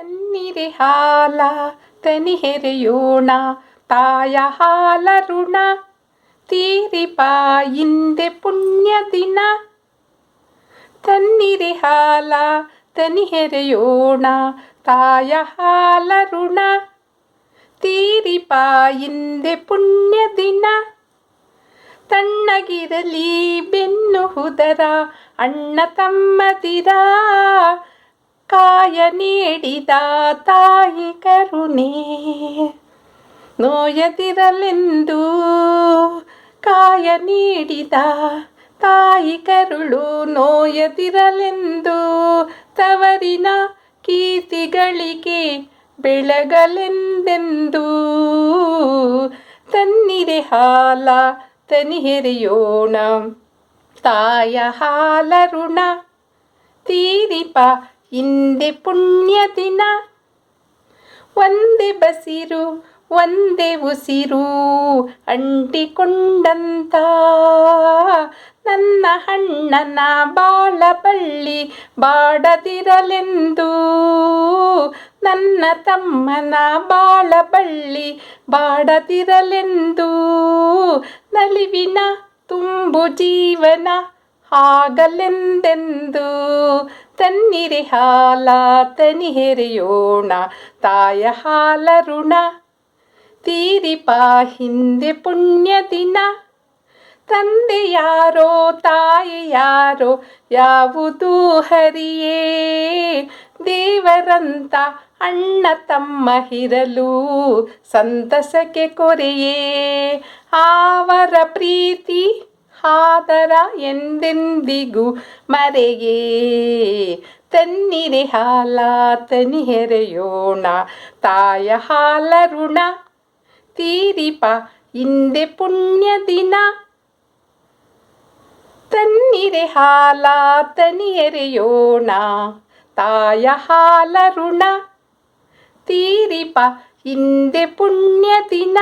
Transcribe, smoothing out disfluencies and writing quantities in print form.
ತಣ್ಣೀರೆ ಹಾಲ ತನಿಹೆರೆಯೋಣ ತಾಯ ಹಾಲ ಋಣ ತೀರಿಪ ಇಂದೆ ಪುಣ್ಯ ದಿನ. ತಣ್ಣೀರೆ ಹಾಲ ತನಿಹೆರೆಯೋಣ ತಾಯ ಹಾಲ ಋಣ ತೀರಿಪ ಇಂದೆ ಪುಣ್ಯ ದಿನ. ತಣ್ಣಗಿರಲಿ ಬೆನ್ನು ಹುದರ ಅಣ್ಣ ತಮ್ಮದಿರ ಕಾಯ ನೀಡಿದ ತಾಯಿ ಕರುಣೆ ನೋಯದಿರಲೆಂದು ಕಾಯ ನೀಡಿದ ತಾಯಿ ಕರುಳು ನೋಯದಿರಲೆಂದು ತವರಿನ ಕೀರ್ತಿಗಳಿಗೆ ಬೆಳಗಲೆಂದೆಂದು. ತಣ್ಣೀರೆ ಹಾಲ ತನಿಹೆರೆಯೋಣ ತಾಯ ಹಾಲ ಋಣ ತೀರಿಪ ಇಂದೆ ಪುಣ್ಯ ದಿನ. ಒಂದೇ ಬಸಿರು ಒಂದೇ ಉಸಿರು ಅಂಟಿಕೊಂಡಂತ ನನ್ನ ಅಣ್ಣನ ಬಾಳ ಬಳ್ಳಿ ಬಾಡದಿರಲೆಂದು ನನ್ನ ತಮ್ಮನ ಬಾಳ ಬಳ್ಳಿ ಬಾಡದಿರಲೆಂದು ನಲಿವಿನ ತುಂಬು ಜೀವನ ಆಗಲೆಂದೆಂದು. ತಣ್ಣೀರೆ ಹಾಲ ತನಿಹೆರೆಯೋಣ ತಾಯ ಹಾಲ ಋಣ ತೀರಿಪ ಹಿಂದೆ ಪುಣ್ಯ ದಿನ. ತಂದೆ ಯಾರೋ ತಾಯಿ ಯಾರೋ ಯಾವುದು ಹರಿಯೇ ದೇವರಂತ ಅಣ್ಣ ತಮ್ಮ ಇರಲು ಸಂತಸಕ್ಕೆ ಕೊರೆಯೇ ಅವರ ಪ್ರೀತಿ ಆದರ ಎಂದೆಂದಿಗೂ ಮರೆಯೇ. ತಣ್ಣೀರೆ ಹಾಲ ತನಿಹೆರೆಯೋಣ ತಾಯ ಹಾಲ ಋಣ ತೀರಿಪ ಇಂದೆ ಪುಣ್ಯ ದಿನ. ತಣ್ಣೀರೆ ಹಾಲ ತನಿಹೆರೆಯೋಣ ತಾಯ ಹಾಲ ಋಣ ತೀರಿಪ ಇಂದೆ ಪುಣ್ಯ ದಿನ.